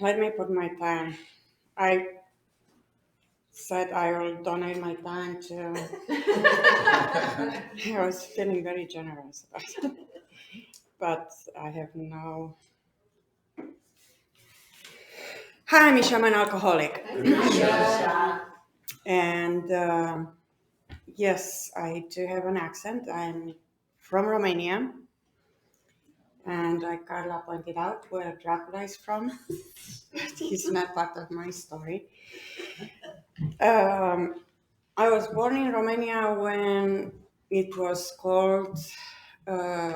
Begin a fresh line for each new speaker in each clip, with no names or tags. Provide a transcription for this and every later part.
let me put my time. I said I will donate my time to. I was feeling very generous about it, but I have no. Hi, Misha, I'm an alcoholic. And yes, I do have an accent. I'm from Romania. And like Carla pointed out, where Dracula is from, but he's not part of my story. I was born in Romania when it was called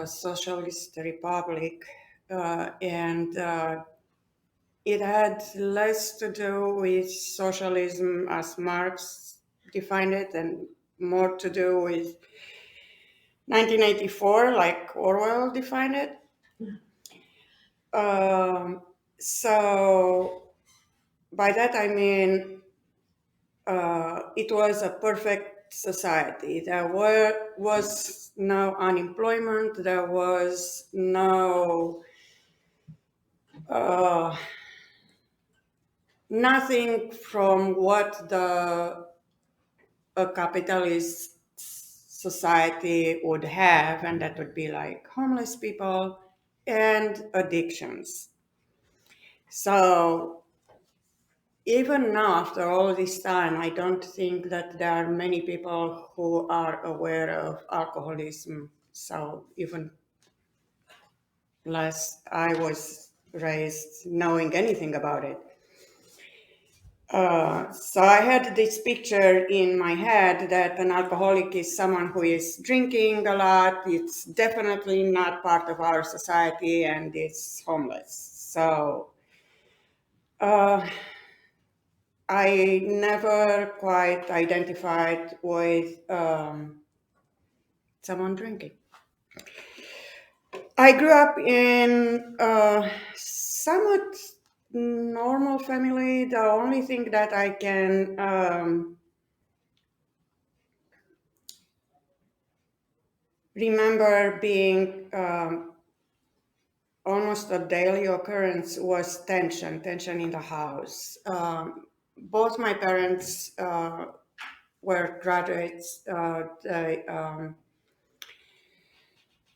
Socialist Republic, and it had less to do with socialism as Marx defined it, and more to do with 1984, like Orwell defined it. So by that I mean it was a perfect society. There was no unemployment. There was no nothing from what a capitalist society would have, and that would be like homeless people and addictions. So even now, after all this time, I don't think that there are many people who are aware of alcoholism. So even less I was raised knowing anything about it. So I had this picture in my head that an alcoholic is someone who is drinking a lot. It's definitely not part of our society and is homeless. So I never quite identified with someone drinking. I grew up in a somewhat normal family. The only thing that I can remember being almost a daily occurrence was tension in the house. Both my parents were graduates. They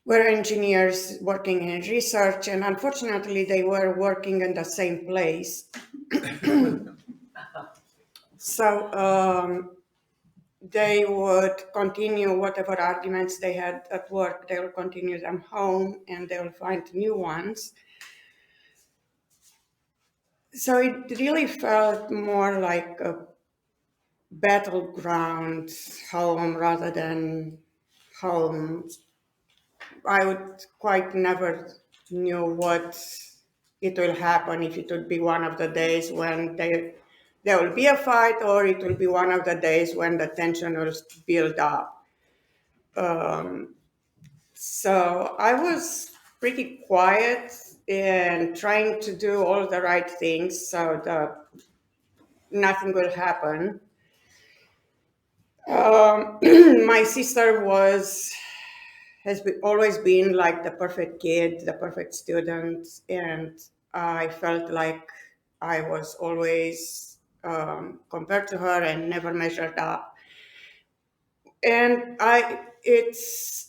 were engineers working in research, and unfortunately, they were working in the same place. So they would continue whatever arguments they had at work, they will continue them home and they will find new ones. So it really felt more like a battleground home rather than home. I would quite never knew what it will happen, if it would be one of the days when there will be a fight, or it will be one of the days when the tension will build up. So I was pretty quiet and trying to do all the right things so that nothing will happen. My sister always been like the perfect kid, the perfect student, and I felt like I was always compared to her and never measured up. And it's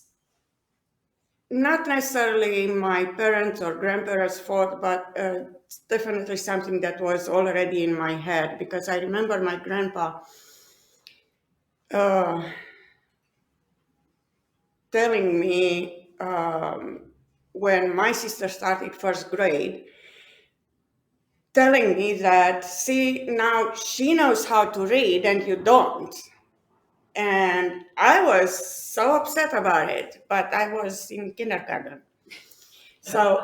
not necessarily my parents or grandparents' fault, but it's definitely something that was already in my head, because I remember my grandpa uh, telling me when my sister started first grade, telling me that, see, now she knows how to read and you don't. And I was so upset about it, but I was in kindergarten. So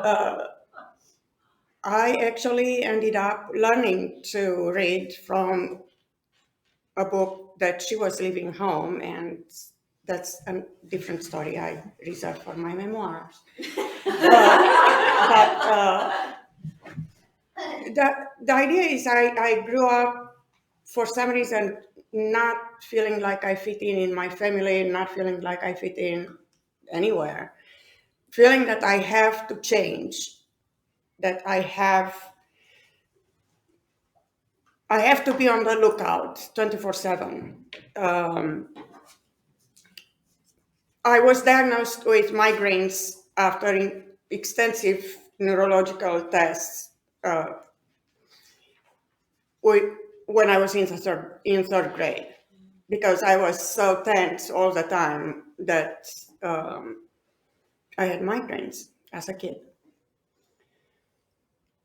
I actually ended up learning to read from a book that she was leaving home, and that's a different story I reserve for my memoirs. The idea is I grew up for some reason not feeling like I fit in my family, not feeling like I fit in anywhere, feeling that I have to change, that I have I have to be on the lookout 24/7. I was diagnosed with migraines after extensive neurological tests uh, when I was in third grade, because I was so tense all the time that I had migraines as a kid.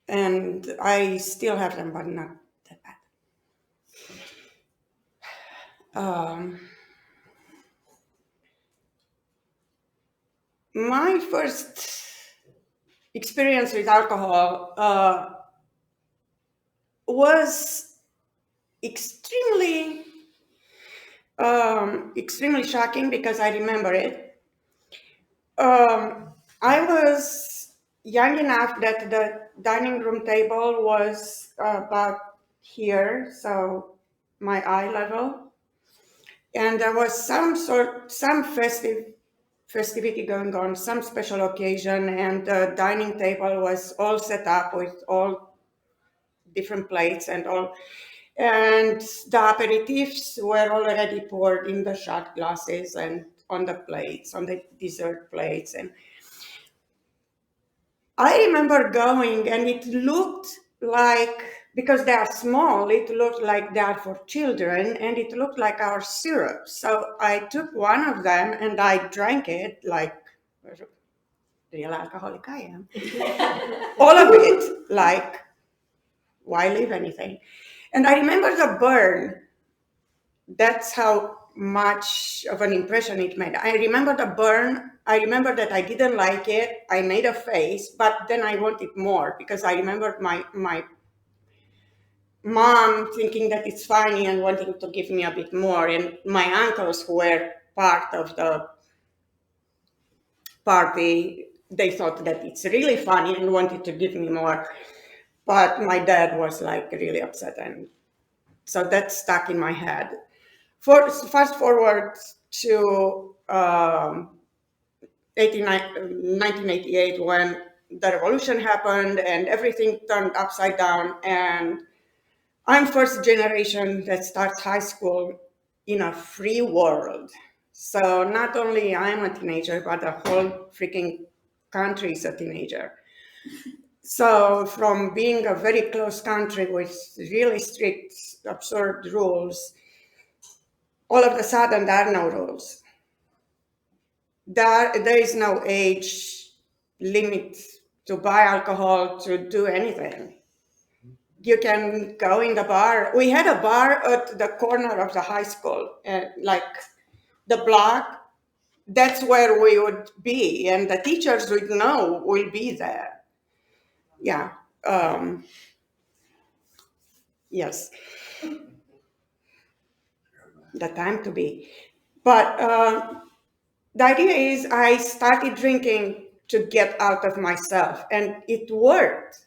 And I still have them, but not that bad. My first experience with alcohol was extremely, extremely shocking because I remember it. I was young enough that the dining room table was about here, so my eye level, and there was some festivity going on, some special occasion, and the dining table was all set up with all different plates and all, and the aperitifs were already poured in the shot glasses and on the plates, on the dessert plates. And I remember going, and it looked like, because they are small, it looked like they are for children, and it looked like our syrup. So I took one of them and I drank it like real alcoholic I am. All of it, like, why leave anything? And I remember the burn. That's how much of an impression it made. I remember the burn. I remember that I didn't like it. I made a face, but then I wanted more because I remembered my mom thinking that it's funny and wanting to give me a bit more, and my uncles who were part of the party, they thought that it's really funny and wanted to give me more. But my dad was like really upset, and so that stuck in my head. Fast forward to 1988, when the revolution happened and everything turned upside down, and I'm first generation that starts high school in a free world. So not only I'm a teenager, but the whole freaking country is a teenager. So from being a very close country with really strict, absurd rules, all of a sudden there are no rules. There is no age limit to buy alcohol, to do anything. You can go in the bar. We had a bar at the corner of the high school, like the block. That's where we would be, and the teachers would know we'll be there. Yeah. Yes. The time to be. But the idea is I started drinking to get out of myself, and it worked.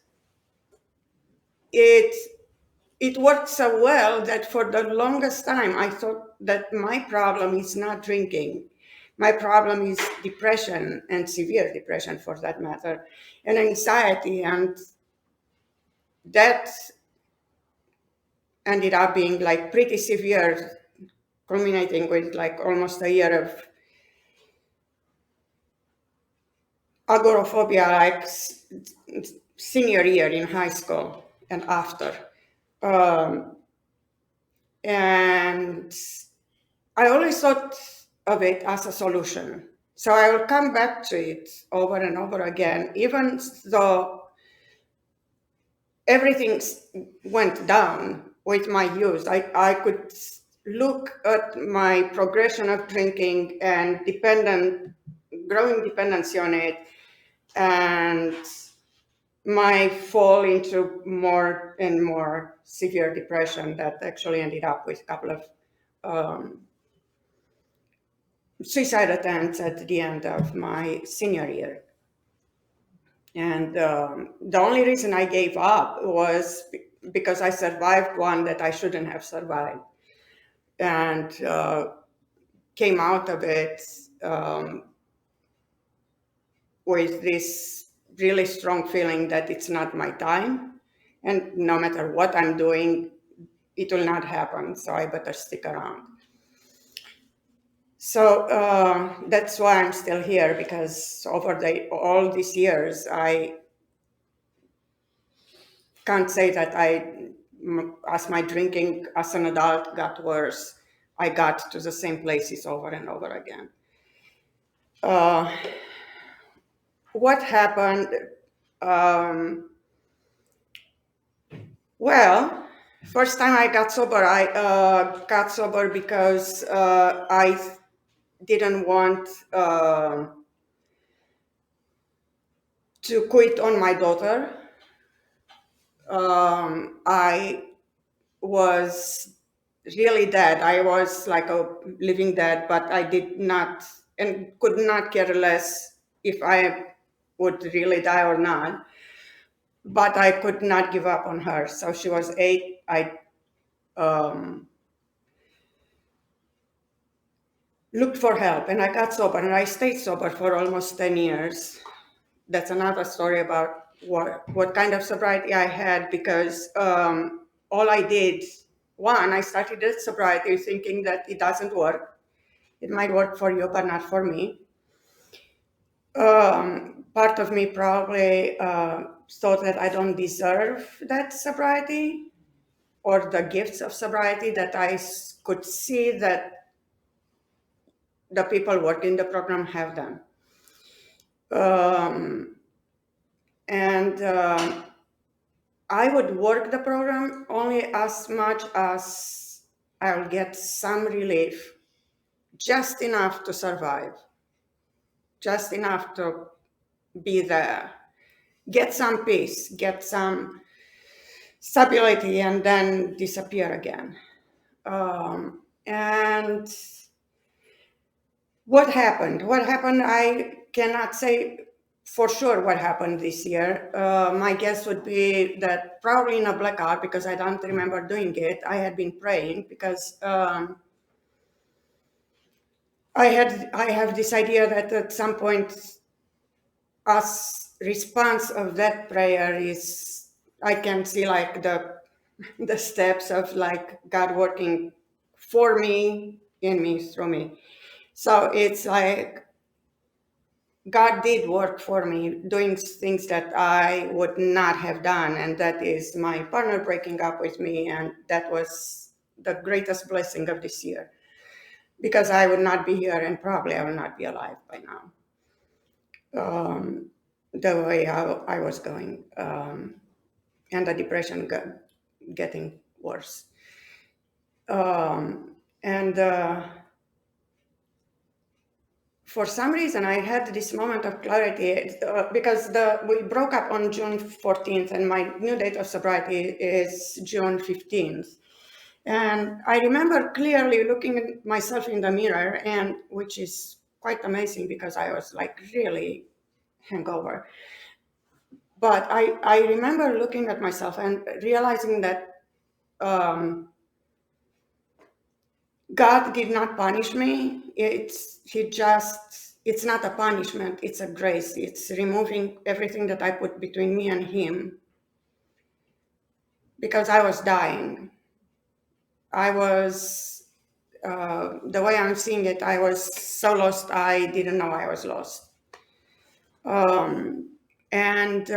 It it worked so well that for the longest time I thought that my problem is not drinking. My problem is depression, and severe depression for that matter, and anxiety, and that ended up being like pretty severe, culminating with like almost a year of agoraphobia, like senior year in high school and after. Um, and I always thought of it as a solution. So I will come back to it over and over again, even though everything went down with my use. I could look at my progression of drinking and growing dependency on it, and my fall into more and more severe depression that actually ended up with a couple of suicide attempts at the end of my senior year. And the only reason I gave up was because I survived one that I shouldn't have survived, and came out of it with this really strong feeling that it's not my time. And no matter what I'm doing, it will not happen. So I better stick around. So that's why I'm still here, because over all these years, I can't say that as my drinking as an adult got worse, I got to the same places over and over again. Uh, what happened? Um, well, first time I got sober because I didn't want to quit on my daughter. I was really dead. I was like a living dead, but I did not and could not care less if I would really die or not. But I could not give up on her. So she was 8. I um, looked for help, and I got sober, and I stayed sober for almost 10 years. That's another story about what kind of sobriety I had, because all I did, one, I started this sobriety thinking that it doesn't work. It might work for you, but not for me. Part of me probably thought that I don't deserve that sobriety or the gifts of sobriety, that I could see that the people working the program have them. And I would work the program only as much as I'll get some relief, just enough to survive, just enough to be there, get some peace, get some stability, and then disappear again. And what happened? What happened? I cannot say for sure what happened this year. My guess would be that probably in a blackout, because I don't remember doing it. I had been praying because I have this idea that at some point, as response of that prayer is, I can see like the steps of like God working for me, in me, through me. So it's like God did work for me, doing things that I would not have done. And that is my partner breaking up with me. And that was the greatest blessing of this year, because I would not be here, and probably I will not be alive by now. The way I was going, and the depression getting worse. And for some reason, I had this moment of clarity, because we broke up on June 14th, and my new date of sobriety is June 15th. And I remember clearly looking at myself in the mirror, and which is quite amazing because I was like really hangover. But I remember looking at myself and realizing that God did not punish me. It's not a punishment, it's a grace. It's removing everything that I put between me and him, because I was dying. I was, the way I'm seeing it, I was so lost, I didn't know I was lost. And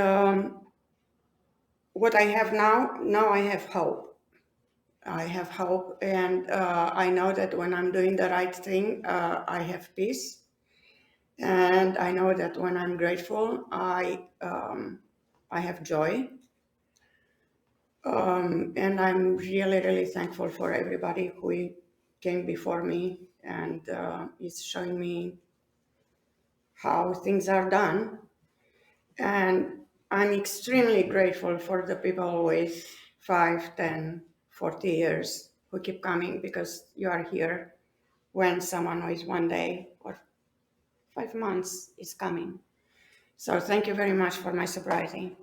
what I have now I have hope. I have hope, and I know that when I'm doing the right thing, I have peace. And I know that when I'm grateful, I have joy. And I'm really, really thankful for everybody who came before me and is showing me how things are done. And I'm extremely grateful for the people with 5, 10, 40 years who keep coming, because you are here when someone with 1 day or 5 months is coming. So thank you very much for my sobriety.